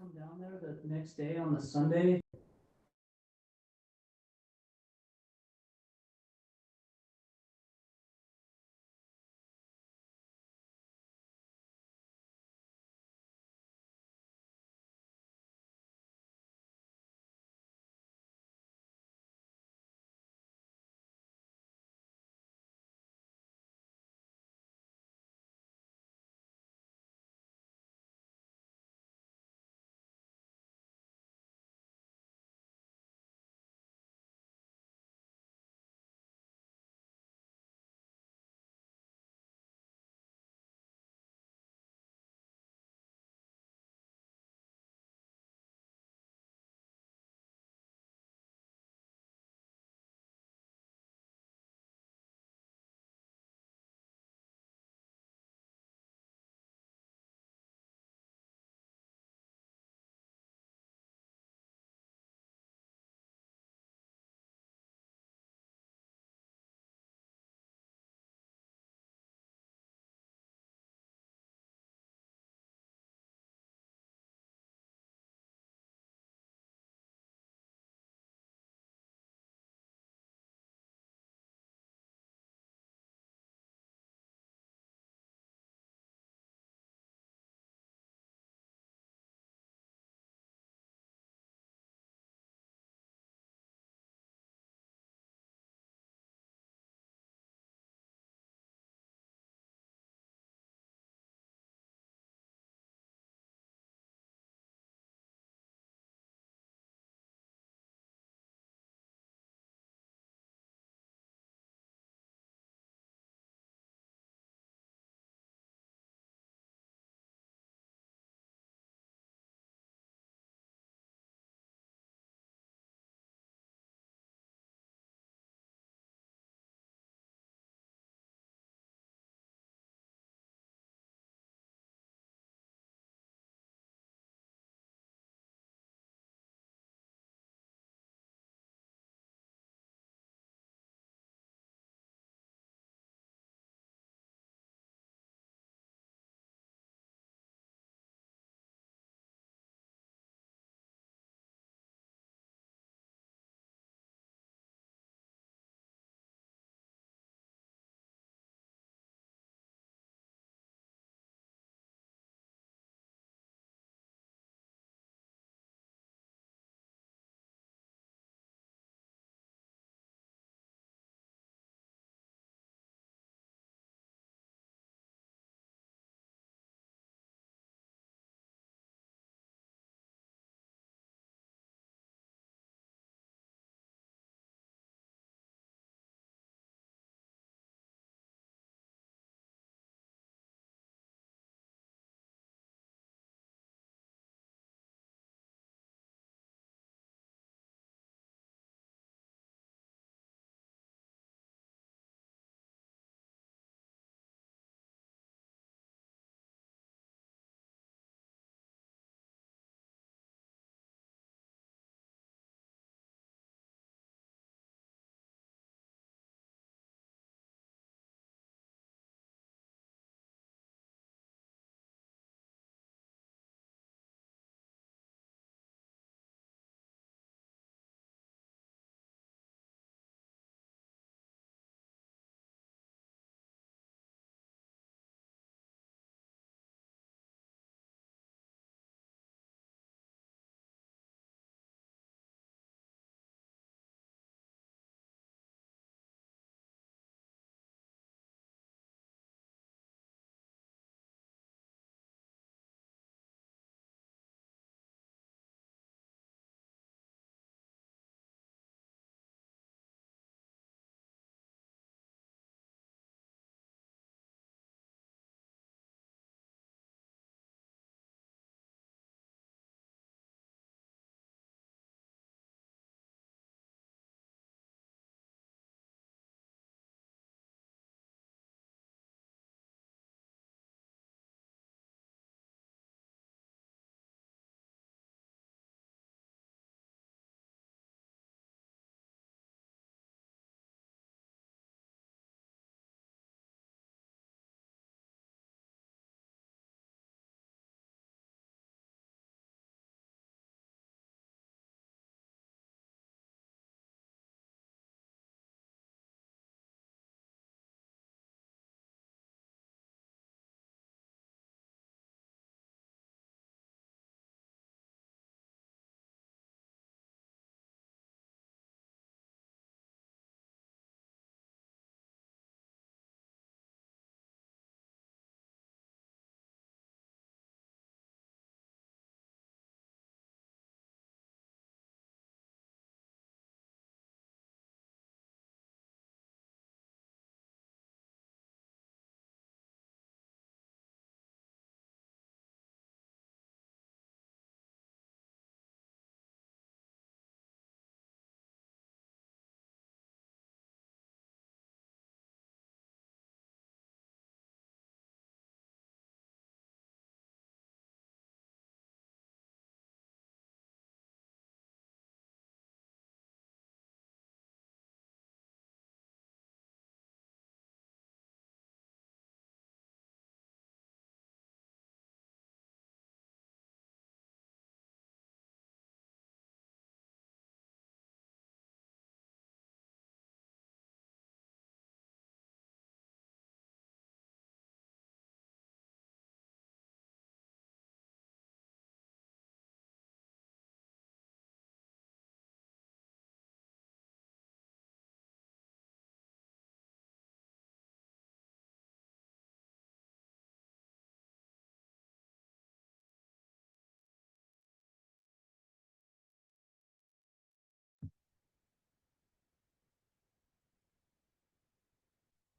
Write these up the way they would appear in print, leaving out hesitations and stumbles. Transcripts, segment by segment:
come down there the next day on the Sunday?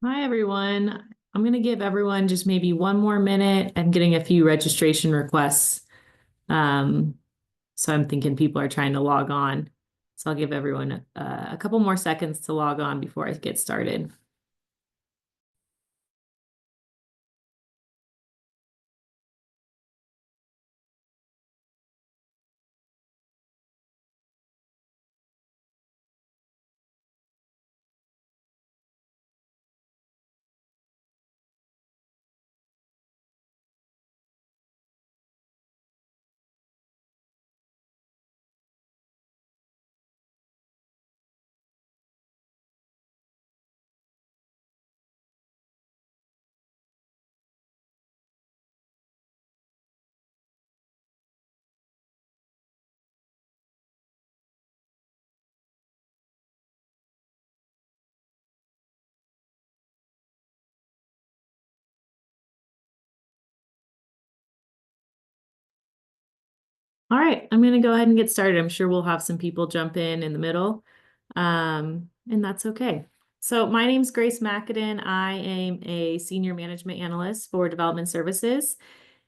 Hi, everyone. I'm going to give everyone just maybe one more minute. I'm getting a few registration requests. Um, so I'm thinking people are trying to log on. So I'll give everyone a couple more seconds to log on before I get started. All right, I'm going to go ahead and get started. I'm sure we'll have some people jump in the middle, and that's okay. So my name's Grace McAdin. I am a senior management analyst for development services.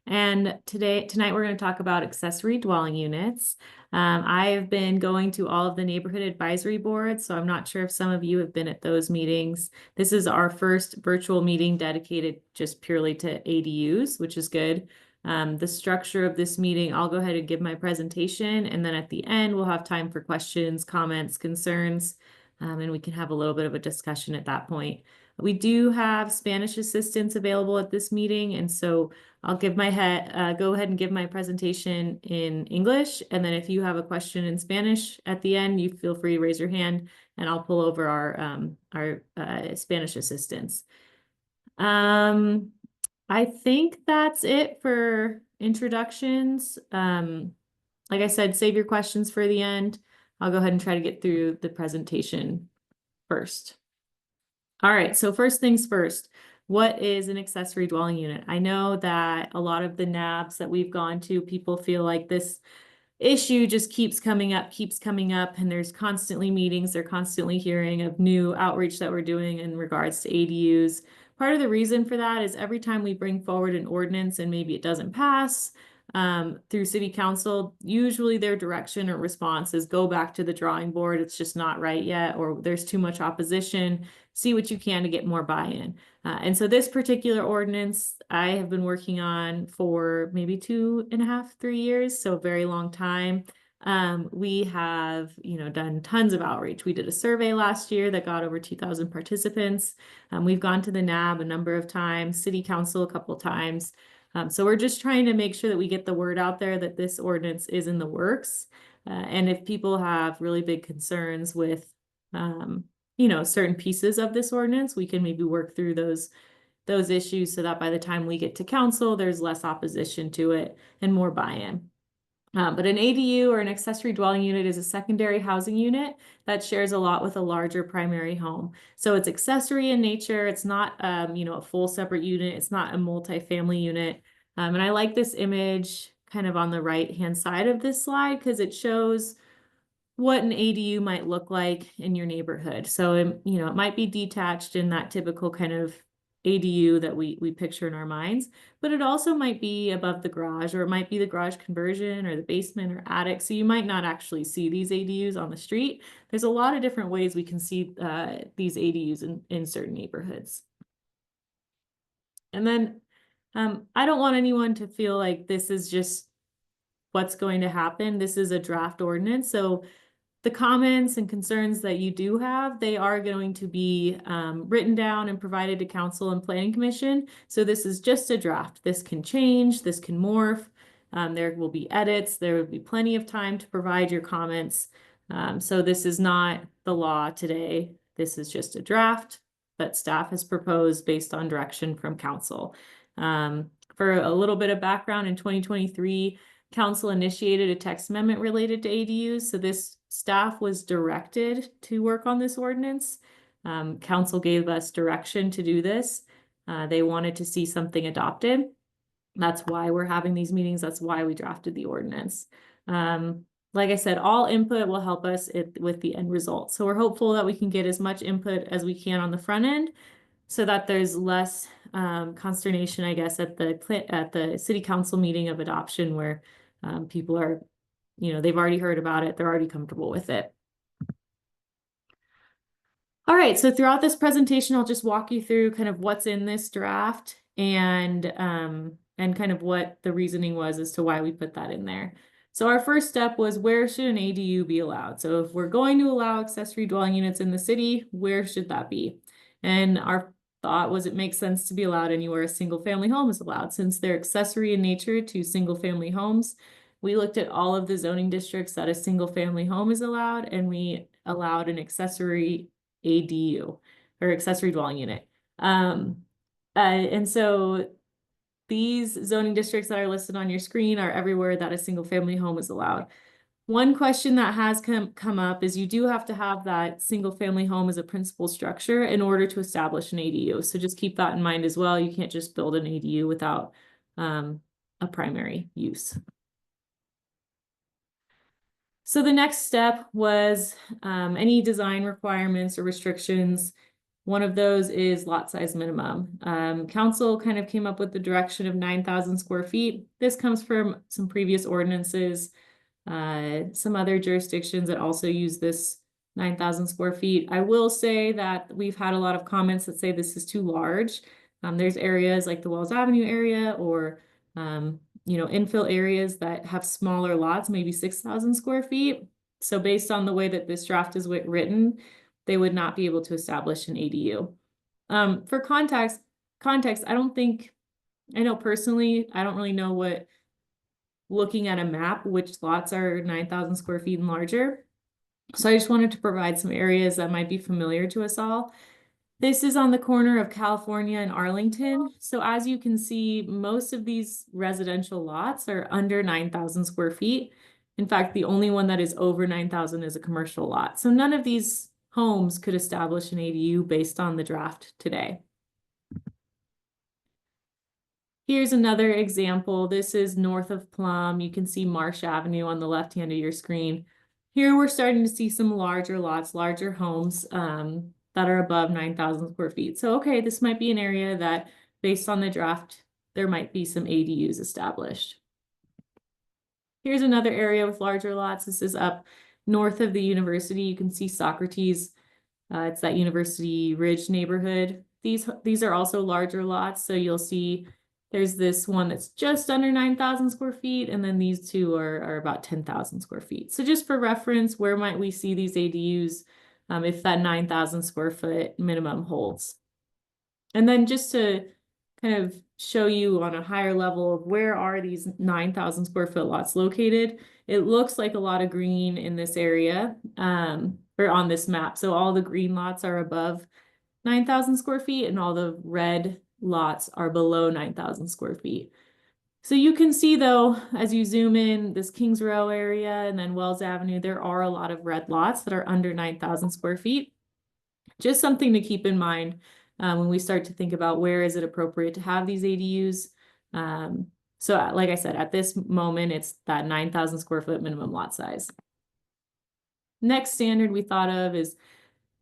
And tonight we're going to talk about accessory dwelling units. I have been going to all of the neighborhood advisory boards, so I'm not sure if some of you have been at those meetings. This is our first virtual meeting dedicated just purely to ADUs, which is good. The structure of this meeting, I'll go ahead and give my presentation, and then at the end, we'll have time for questions, comments, concerns, and we can have a little bit of a discussion at that point. We do have Spanish assistance available at this meeting, and so I'll go ahead and give my presentation in English, and then if you have a question in Spanish at the end, you feel free to raise your hand, and I'll pull over our Spanish assistants. Um, I think that's it for introductions. Like I said, save your questions for the end. I'll go ahead and try to get through the presentation first. All right, so first things first, what is an accessory dwelling unit? I know that a lot of the NABs that we've gone to, people feel like this issue just keeps coming up, and there's constantly meetings, they're constantly hearing of new outreach that we're doing in regards to ADUs. Part of the reason for that is every time we bring forward an ordinance and maybe it doesn't pass through city council, usually their direction or response is go back to the drawing board. It's just not right yet, or there's too much opposition. See what you can to get more buy-in. And so this particular ordinance I have been working on for maybe 2.5, 3 years, so a very long time. We have, done tons of outreach. We did a survey last year that got over 2,000 participants. We've gone to the NAB a number of times, city council a couple of times. So we're just trying to make sure that we get the word out there that this ordinance is in the works. And if people have really big concerns with, certain pieces of this ordinance, we can maybe work through those issues so that by the time we get to council, there's less opposition to it and more buy-in. But an ADU or an accessory dwelling unit is a secondary housing unit that shares a lot with a larger primary home. So it's accessory in nature. It's not, a full separate unit. It's not a multi-family unit. And I like this image kind of on the right-hand side of this slide because it shows what an ADU might look like in your neighborhood. So, it might be detached in that typical kind of ADU that we picture in our minds, but it also might be above the garage, or it might be the garage conversion or the basement or attic. So you might not actually see these ADUs on the street. There's a lot of different ways we can see these ADUs in certain neighborhoods. And then I don't want anyone to feel like this is just what's going to happen. This is a draft ordinance. So the comments and concerns that you do have, they are going to be written down and provided to council and planning commission. So this is just a draft. This can change, this can morph. There will be edits. There will be plenty of time to provide your comments. So this is not the law today. This is just a draft that staff has proposed based on direction from council. For a little bit of background, in 2023, council initiated a text amendment related to ADUs. So this staff was directed to work on this ordinance. Council gave us direction to do this. They wanted to see something adopted. That's why we're having these meetings. That's why we drafted the ordinance. Like I said, all input will help us with the end result. So we're hopeful that we can get as much input as we can on the front end. so that there's less consternation, I guess, at the city council meeting of adoption where people are, they've already heard about it, they're already comfortable with it. All right, so throughout this presentation, I'll just walk you through kind of what's in this draft and kind of what the reasoning was as to why we put that in there. So our first step was, where should an ADU be allowed? So if we're going to allow accessory dwelling units in the city, where should that be? And our thought was it makes sense to be allowed anywhere a single family home is allowed, since they're accessory in nature to single family homes. We looked at all of the zoning districts that a single family home is allowed, and we allowed an accessory ADU or accessory dwelling unit. And so these zoning districts that are listed on your screen are everywhere that a single family home is allowed. One question that has come up is you do have to have that single family home as a principal structure in order to establish an ADU. So just keep that in mind as well. You can't just build an ADU without a primary use. So the next step was any design requirements or restrictions. One of those is lot size minimum. Council kind of came up with the direction of 9,000 square feet. This comes from some previous ordinances, some other jurisdictions that also use this 9,000 square feet. I will say that we've had a lot of comments that say this is too large. There's areas like the Wells Avenue area or infill areas that have smaller lots, maybe 6,000 square feet. So based on the way that this draft is written, they would not be able to establish an ADU. For context, I know personally, I don't really know what, looking at a map, which lots are 9,000 square feet and larger. So I just wanted to provide some areas that might be familiar to us all. This is on the corner of California and Arlington. So as you can see, most of these residential lots are under 9,000 square feet. In fact, the only one that is over 9,000 is a commercial lot. So none of these homes could establish an ADU based on the draft today. Here's another example. This is north of Plum. You can see Marsh Avenue on the left hand of your screen. Here we're starting to see some larger lots, larger homes that are above 9,000 square feet. So, okay, this might be an area that, based on the draft, there might be some ADUs established. Here's another area with larger lots. This is up north of the university. You can see Socrates. It's that University Ridge neighborhood. These are also larger lots. So you'll see there's this one that's just under 9,000 square feet, and then these two are about 10,000 square feet. So just for reference, where might we see these ADUs if that 9,000 square foot minimum holds? And then just to kind of show you on a higher level of where are these 9,000 square foot lots located, it looks like a lot of green in this area or on this map. So all the green lots are above 9,000 square feet and all the red lots are below 9,000 square feet. So you can see though, as you zoom in, this Kings Row area and then Wells Avenue, there are a lot of red lots that are under 9,000 square feet. Just something to keep in mind when we start to think about where is it appropriate to have these ADUs. So like I said, at this moment, it's that 9,000 square foot minimum lot size. Next standard we thought of is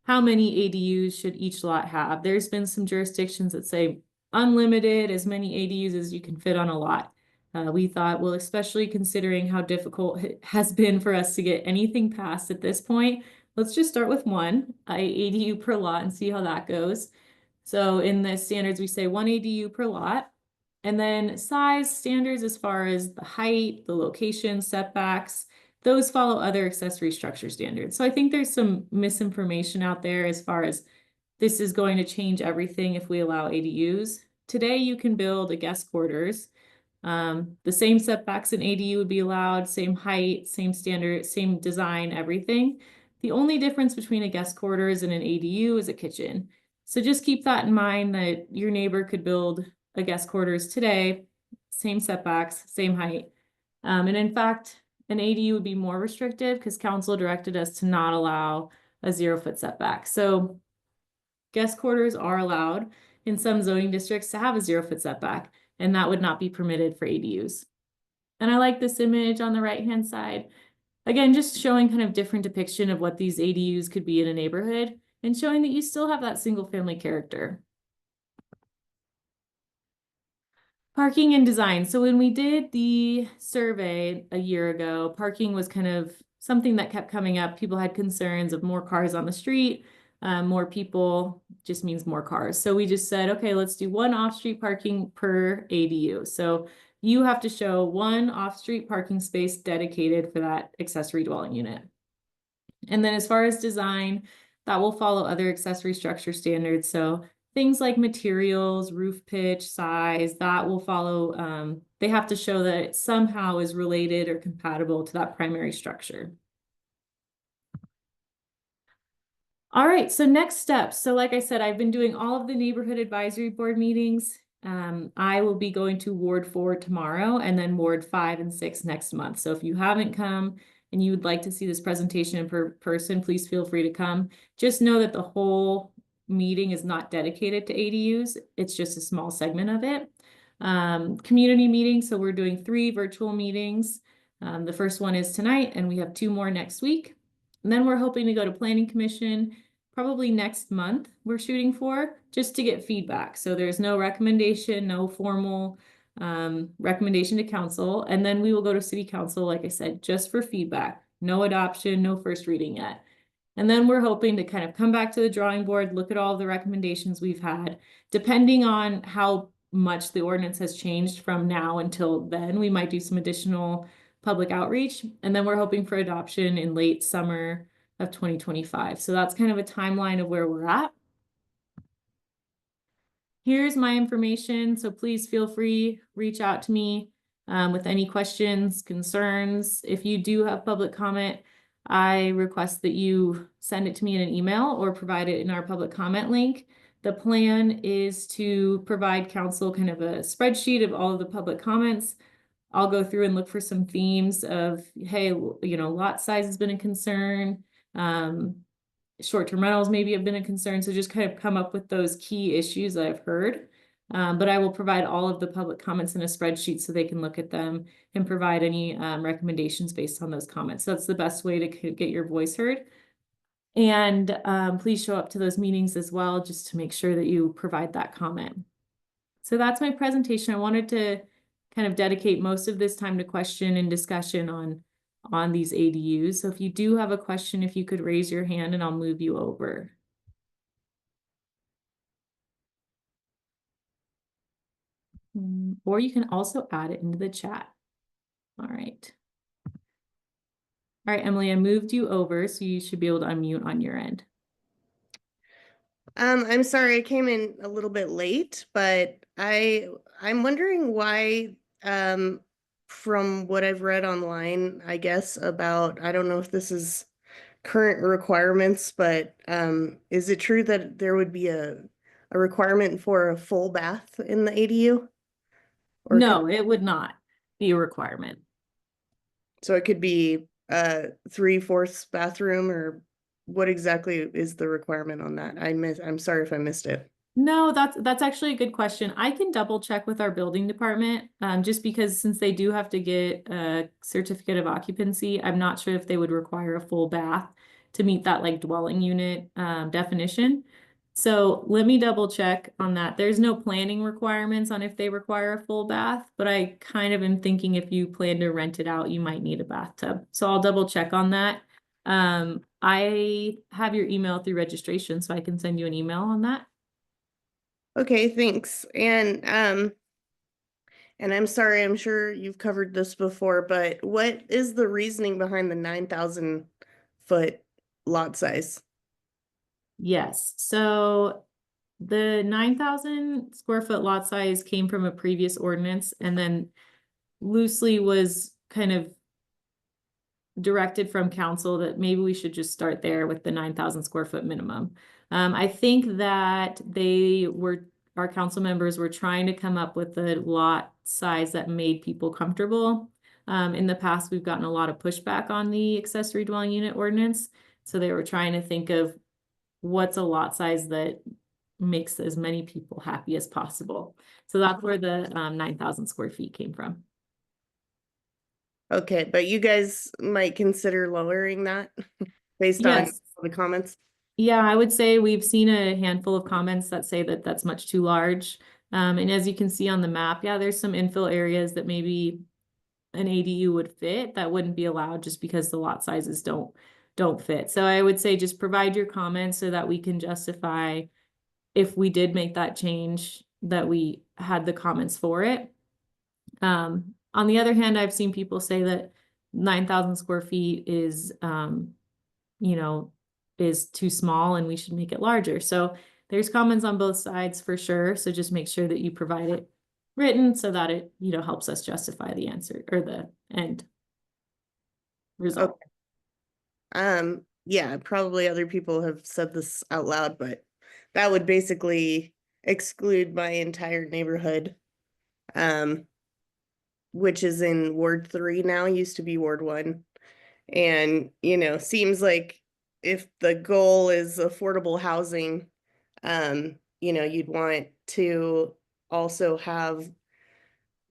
how many ADUs should each lot have? There's been some jurisdictions that say unlimited, as many ADUs as you can fit on a lot. We thought, well, especially considering how difficult it has been for us to get anything passed at this point, let's just start with one ADU per lot and see how that goes. So in the standards, we say one ADU per lot. And then size standards as far as the height, the location, setbacks, those follow other accessory structure standards. So I think there's some misinformation out there as far as this is going to change everything if we allow ADUs. Today, you can build a guest quarters. The same setbacks in ADU would be allowed, same height, same standard, same design, everything. The only difference between a guest quarters and an ADU is a kitchen. So just keep that in mind that your neighbor could build a guest quarters today, same setbacks, same height. And in fact, an ADU would be more restrictive because council directed us to not allow a 0-foot setback. So guest quarters are allowed in some zoning districts to have a 0-foot setback, and that would not be permitted for ADUs. And I like this image on the right-hand side. Again, just showing kind of different depiction of what these ADUs could be in a neighborhood and showing that you still have that single family character. Parking and design. So when we did the survey a year ago, parking was kind of something that kept coming up. People had concerns of more cars on the street. More people just means more cars. So we just said, okay, let's do one off-street parking per ADU. So you have to show one off-street parking space dedicated for that accessory dwelling unit. And then as far as design, that will follow other accessory structure standards. So things like materials, roof pitch, size, that will follow, they have to show that it somehow is related or compatible to that primary structure. All right, so next steps. So like I said, I've been doing all of the neighborhood advisory board meetings. I will be going to Ward 4 tomorrow and then Ward 5 and 6 next month. So if you haven't come and you would like to see this presentation in person, please feel free to come. Just know that the whole meeting is not dedicated to ADUs. It's just a small segment of it. Community meetings. So we're doing 3 virtual meetings. The first one is tonight and we have 2 more next week. And then we're hoping to go to Planning Commission probably next month we're shooting for, just to get feedback. So there's no recommendation, no formal recommendation to council. And then we will go to city council, like I said, just for feedback. No adoption, no first reading yet. And then we're hoping to kind of come back to the drawing board, look at all the recommendations we've had. Depending on how much the ordinance has changed from now until then, we might do some additional public outreach. And then we're hoping for adoption in late summer of 2025. So that's kind of a timeline of where we're at. Here's my information. So please feel free, reach out to me with any questions, concerns. If you do have public comment, I request that you send it to me in an email or provide it in our public comment link. The plan is to provide council kind of a spreadsheet of all of the public comments. I'll go through and look for some themes of, hey, you know, lot size has been a concern. Short-term rentals maybe have been a concern. So just kind of come up with those key issues that I've heard. But I will provide all of the public comments in a spreadsheet so they can look at them and provide any recommendations based on those comments. So that's the best way to get your voice heard. And please show up to those meetings as well, just to make sure that you provide that comment. So that's my presentation. I wanted to kind of dedicate most of this time to question and discussion on these ADUs. So if you do have a question, if you could raise your hand and I'll move you over. Or you can also add it into the chat. All right. All right, Emily, I moved you over, so you should be able to unmute on your end. I'm sorry I came in a little bit late, but I'm wondering why, from what I've read online, I guess about, I don't know if this is current requirements, but is it true that there would be a requirement for a full bath in the ADU? Or No, it would not be a requirement. so it could be 3/4 bathroom, or what exactly is the requirement on that? I'm sorry if I missed it. No, that's actually a good question. I can double check with our building department, just because since they do have to get a certificate of occupancy, I'm not sure if they would require a full bath to meet that like dwelling unit definition. So let me double check on that. There's no planning requirements on if they require a full bath, but I kind of am thinking if you plan to rent it out, you might need a bathtub. So I'll double check on that. I have your email through registration, so I can send you an email on that. Okay, thanks. And I'm sorry, I'm sure you've covered this before, but what is the reasoning behind the 9,000 foot lot size? Yes, so the 9,000 square foot lot size came from a previous ordinance and then loosely was kind of directed from council that maybe we should just start there with the 9,000 square foot minimum. I think that our council members were trying to come up with a lot size that made people comfortable. In the past, we've gotten a lot of pushback on the accessory dwelling unit ordinance. So they were trying to think of what's a lot size that makes as many people happy as possible. So that's where the 9,000 square feet came from. Okay, but you guys might consider lowering that based on Yes. the comments? Yeah, I would say we've seen a handful of comments that say that that's much too large. And as you can see on the map, yeah, there's some infill areas that maybe an ADU would fit that wouldn't be allowed just because the lot sizes don't fit. So I would say just provide your comments so that we can justify if we did make that change, that we had the comments for it. On the other hand, I've seen people say that 9,000 square feet is, you know, is too small and we should make it larger. So there's comments on both sides for sure. So just make sure that you provide it written so that it, you know, helps us justify the answer or the end result. Yeah, probably other people have said this out loud, but that would basically exclude my entire neighborhood. Which is in Ward 3 now, used to be Ward 1. And, seems like if the goal is affordable housing, you'd want to also have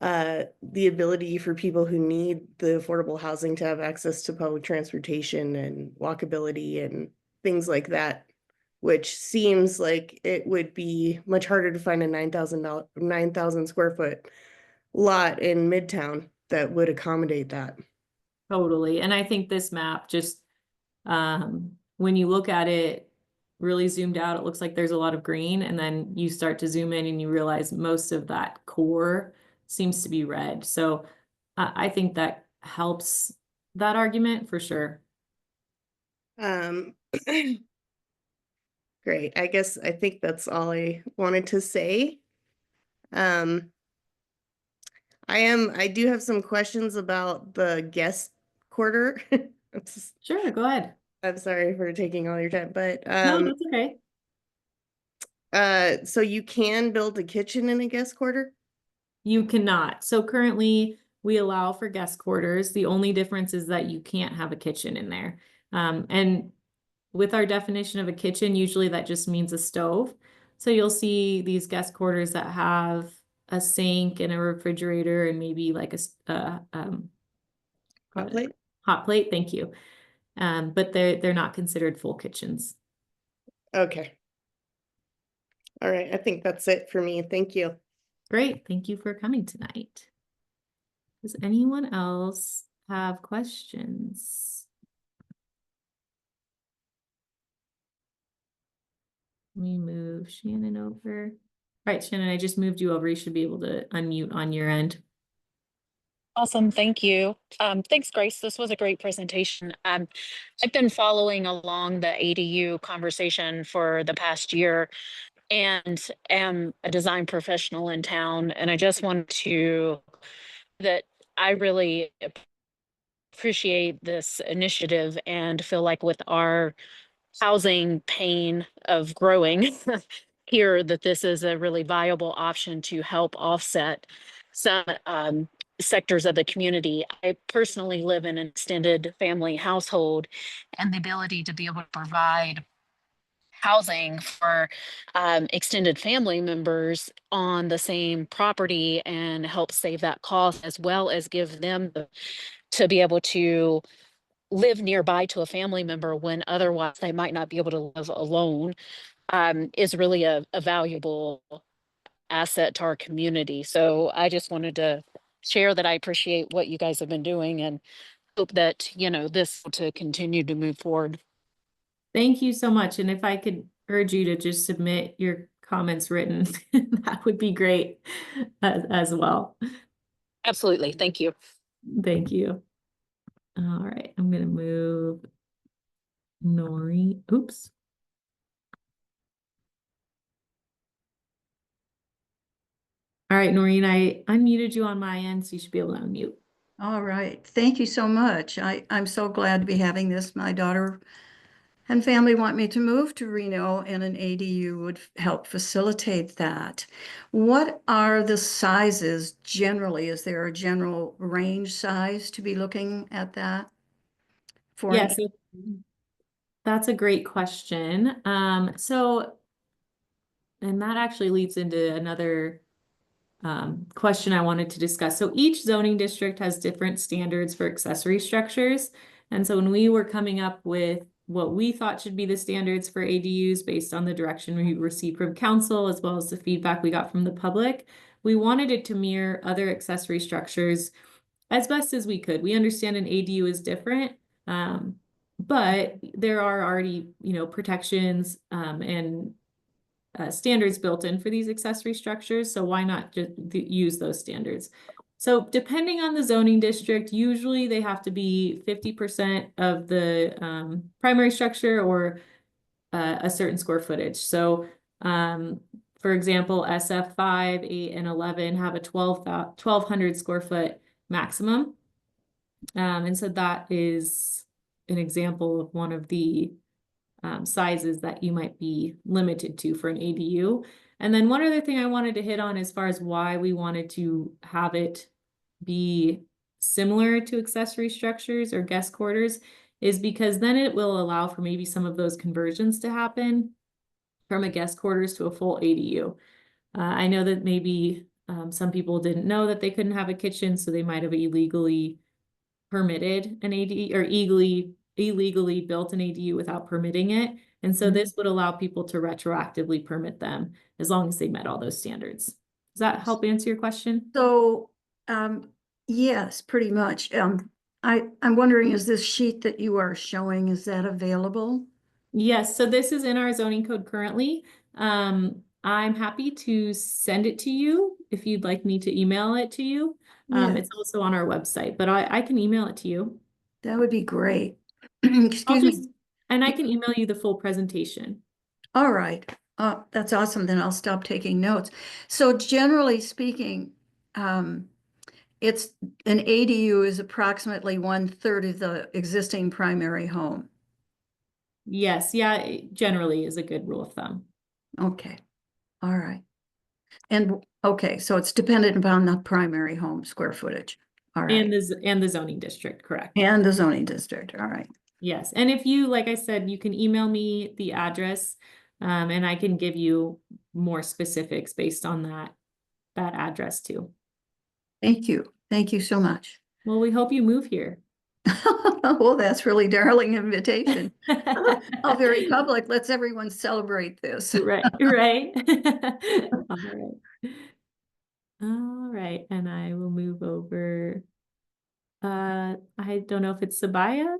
the ability for people who need the affordable housing to have access to public transportation and walkability and things like that, which seems like it would be much harder to find a 9,000 square foot lot in Midtown that would accommodate that. Totally. And I think this map just, when you look at it really zoomed out, it looks like there's a lot of green, and then you start to zoom in and you realize most of that core seems to be red. So I think that helps that argument for sure. Um, Great. I think that's all I wanted to say. I do have some questions about the guest quarter. Sure, go ahead. I'm sorry for taking all your time, but No, that's okay. so you can build a kitchen in a guest quarter? You cannot. So currently we allow for guest quarters. The only difference is that you can't have a kitchen in there. And with our definition of a kitchen, usually that just means a stove. So you'll see these guest quarters that have a sink and a refrigerator and maybe like Hot plate? hot plate. Thank you. But they're not considered full kitchens. Okay. All right. I think that's it for me. Thank you. Great. Thank you for coming tonight. Does anyone else have questions? Let me move Shannon over. All right, Shannon, I just moved you over. You should be able to unmute on your end. Awesome, thank you. Thanks, Grace. This was a great presentation. I've been following along the ADU conversation for the past year and am a design professional in town. And I just want to that I really appreciate this initiative and feel like with our housing pain of growing here that this is a really viable option to help offset some sectors of the community. I personally live in an extended family household, and the ability to be able to provide housing for extended family members on the same property and help save that cost, as well as give them to be able to live nearby to a family member when otherwise they might not be able to live alone, is really a valuable asset to our community. So I just wanted to share that I appreciate what you guys have been doing and hope that, this to continue to move forward. Thank you so much. And if I could urge you to just submit your comments written, that would be great as well. Absolutely. Thank you. Thank you. All right, I'm gonna move Nori. Oops. All right, Noreen, I unmuted you on my end, so you should be able to unmute. All right. Thank you so much. I'm so glad to be having this. My daughter and family want me to move to Reno, and an ADU would help facilitate that. What are the sizes generally? Is there a general range size to be looking at that for? Yes, that's a great question. And that actually leads into another question I wanted to discuss. So each zoning district has different standards for accessory structures. And so when we were coming up with what we thought should be the standards for ADUs based on the direction we received from council, as well as the feedback we got from the public. We wanted it to mirror other accessory structures as best as we could. We understand an ADU is different, but there are already, protections and standards built in for these accessory structures. So why not just use those standards? So depending on the zoning district, usually they have to be 50% of the primary structure or a certain square footage. So for example, SF 5, 8, and 11 have a 1,200 square foot maximum. And so that is an example of one of the sizes that you might be limited to for an ADU. And then one other thing I wanted to hit on as far as why we wanted to have it be similar to accessory structures or guest quarters is because then it will allow for maybe some of those conversions to happen from a guest quarters to a full ADU. I know that maybe some people didn't know that they couldn't have a kitchen, so they might have illegally permitted an ADU or illegally built an ADU without permitting it. And so this would allow people to retroactively permit them as long as they met all those standards. Does that help answer your question? So, yes, pretty much. I'm wondering, is this sheet that you are showing, is that available? Yes, so this is in our zoning code currently. I'm happy to send it to you if you'd like me to email it to you. Yeah, It's also on our website, but I can email it to you. that would be great. I'll Excuse me. and I can email you the full presentation. All right. That's awesome. Then I'll stop taking notes. So generally speaking, it's an ADU is approximately 1/3 of the existing primary home. Yes, yeah, it generally is a good rule of thumb. Okay. All right. And okay, so it's dependent upon the primary home square footage. All right. And the zoning district, correct. And the zoning district. All right. Yes, and if you, like I said, you can email me the address, and I can give you more specifics based on that address too. Thank you. Thank you so much. Well, we hope you move here. Well, that's really darling invitation. How very public. Let's everyone celebrate this. Right, right. All right. All right, and I will move over. I don't know if it's Sabaya,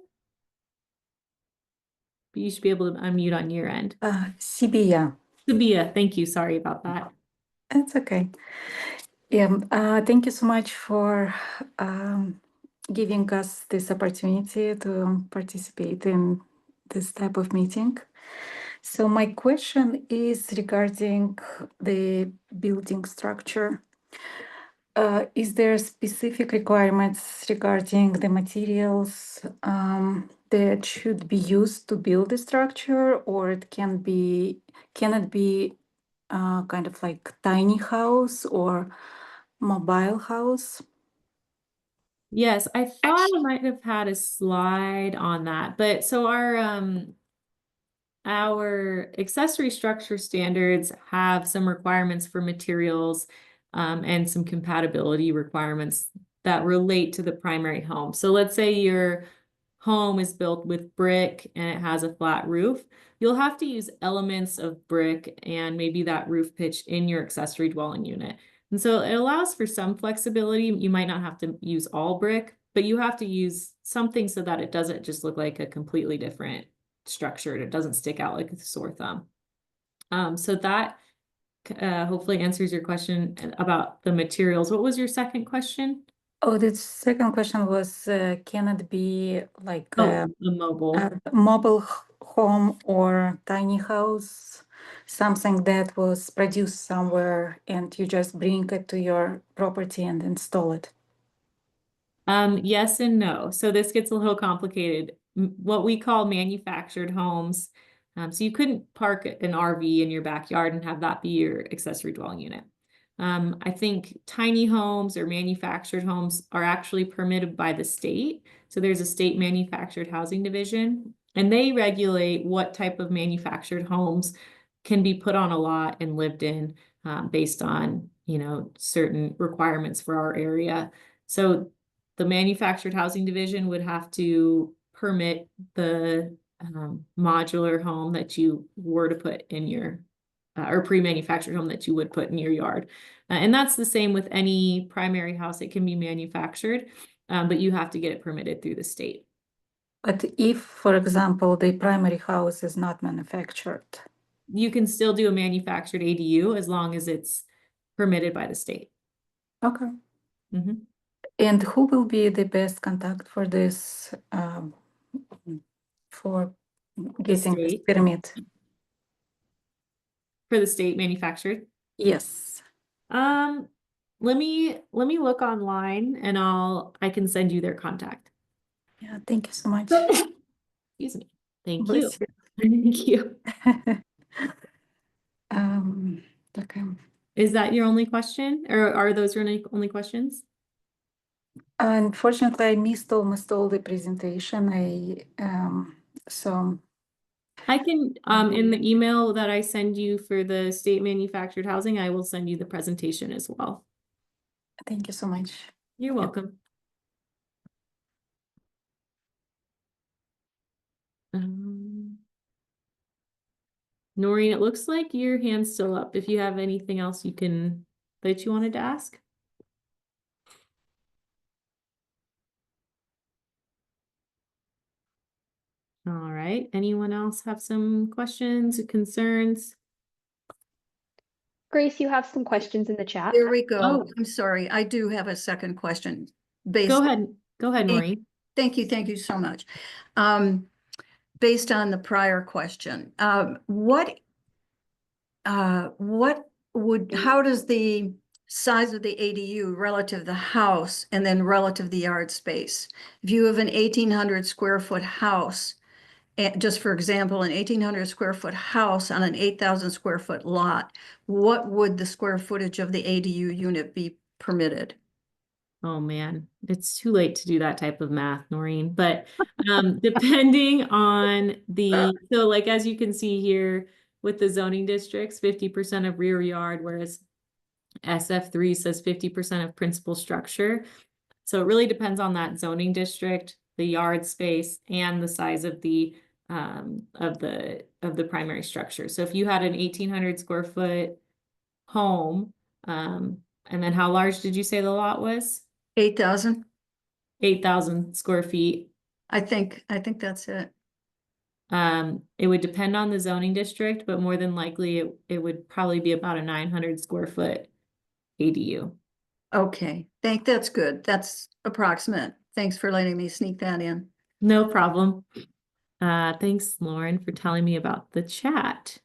but you should be able to unmute on your end. Sibia, Sabia, thank you. Sorry about that. it's okay. Yeah, thank you so much for giving us this opportunity to participate in this type of meeting. So my question is regarding the building structure. Is there specific requirements regarding the materials that should be used to build the structure, or can it be kind of like tiny house or mobile house? Yes, I thought I might have had a slide on that, but so our accessory structure standards have some requirements for materials and some compatibility requirements that relate to the primary home. So let's say your home is built with brick and it has a flat roof. You'll have to use elements of brick and maybe that roof pitch in your accessory dwelling unit. And so it allows for some flexibility. You might not have to use all brick, but you have to use something so that it doesn't just look like a completely different structure. It doesn't stick out like a sore thumb. So that hopefully answers your question about the materials. What was your second question? Oh, the second question was, can it be like Oh, the mobile. a mobile home or tiny house, something that was produced somewhere and you just bring it to your property and install it? Yes and no. So this gets a little complicated. What we call manufactured homes. So you couldn't park an RV in your backyard and have that be your accessory dwelling unit. I think tiny homes or manufactured homes are actually permitted by the state. So there's a state manufactured housing division, and they regulate what type of manufactured homes can be put on a lot and lived in based on, certain requirements for our area. So the manufactured housing division would have to permit the modular home that you were to put in your, or pre-manufactured home that you would put in your yard. And that's the same with any primary house. It can be manufactured, but you have to get it permitted through the state. But if, for example, the primary house is not manufactured, You can still do a manufactured ADU as long as it's permitted by the state. okay. Mhm. And who will be the best contact for this, for getting this state. permit? For the state manufactured. Yes. Let me look online and I can send you their contact. Yeah, thank you so much. Excuse me. Thank you. Bless you. Thank you. Okay. Is that your only question, or are those your only questions? Unfortunately, I missed almost all the presentation. So I can, in the email that I send you for the state manufactured housing, I will send you the presentation as well. thank you so much. You're welcome. Noreen, it looks like your hand's still up. If you have anything else that you wanted to ask? All right. Anyone else have some questions, concerns? Grace, you have some questions in the chat. There we go. Oh. I'm sorry. I do have a second question. Go ahead. Go ahead, Noreen. Thank you so much. Based on the prior question, how does the size of the ADU relative to the house and then relative to the yard space? If you have an 1,800 square foot house, just for example, an 1,800 square foot house on an 8,000 square foot lot, what would the square footage of the ADU unit be permitted? Oh man, it's too late to do that type of math, Noreen. But depending on so like as you can see here with the zoning districts, 50% of rear yard, whereas SF3 says 50% of principal structure. So it really depends on that zoning district, the yard space, and the size of the primary structure. So if you had an 1,800 square foot home, and then how large did you say the lot was? 8,000? 8,000 square feet. I think that's it. It would depend on the zoning district, but more than likely it would probably be about a 900 square foot ADU. Okay, that's good. That's approximate. Thanks for letting me sneak that in. No problem. Thanks, Lauren, for telling me about the chat.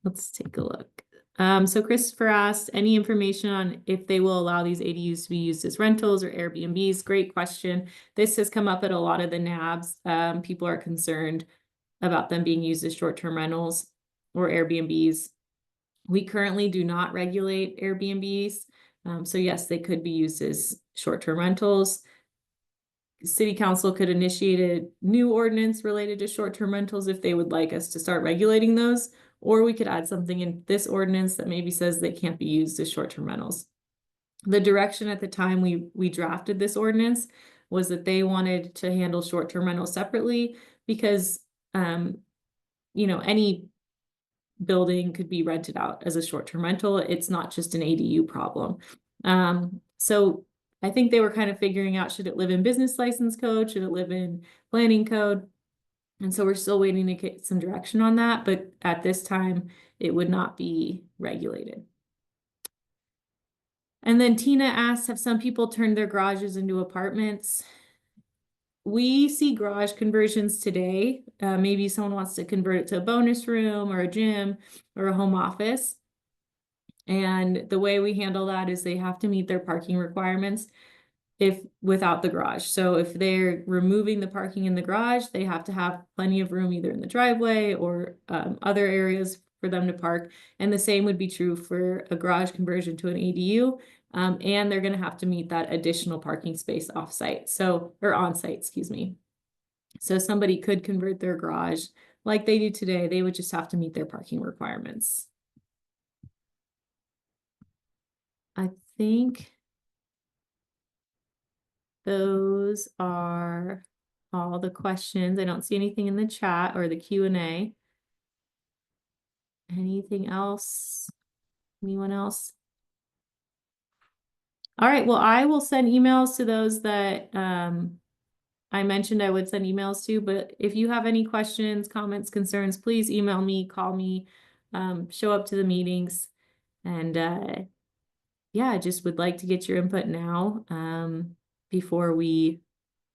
Let's take a look. So Christopher asked, any information on if they will allow these ADUs to be used as rentals or Airbnbs? Great question. This has come up at a lot of the NABs. People are concerned about them being used as short-term rentals or Airbnbs. We currently do not regulate Airbnbs. So yes, they could be used as short-term rentals. City Council could initiate a new ordinance related to short-term rentals if they would like us to start regulating those, or we could add something in this ordinance that maybe says they can't be used as short-term rentals. The direction at the time we drafted this ordinance was that they wanted to handle short-term rentals separately because, any building could be rented out as a short-term rental. It's not just an ADU problem. So I think they were kind of figuring out, should it live in business license code? Should it live in planning code? And so we're still waiting to get some direction on that, but at this time, it would not be regulated. And then Tina asked, have some people turned their garages into apartments? We see garage conversions today. Maybe someone wants to convert it to a bonus room or a gym or a home office. And the way we handle that is they have to meet their parking requirements without the garage. So if they're removing the parking in the garage, they have to have plenty of room either in the driveway or other areas for them to park. And the same would be true for a garage conversion to an ADU. And they're going to have to meet that additional parking space off-site, or on-site, excuse me. So somebody could convert their garage like they do today. They would just have to meet their parking requirements. I think those are all the questions. I don't see anything in the chat or the Q&A. Anything else? Anyone else? All right, well, I will send emails to those that I mentioned I would send emails to, but if you have any questions, comments, concerns, please email me, call me, show up to the meetings. And yeah, I just would like to get your input now before we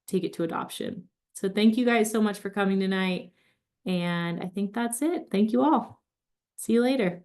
take it to adoption. So thank you guys so much for coming tonight. And I think that's it. Thank you all. See you later.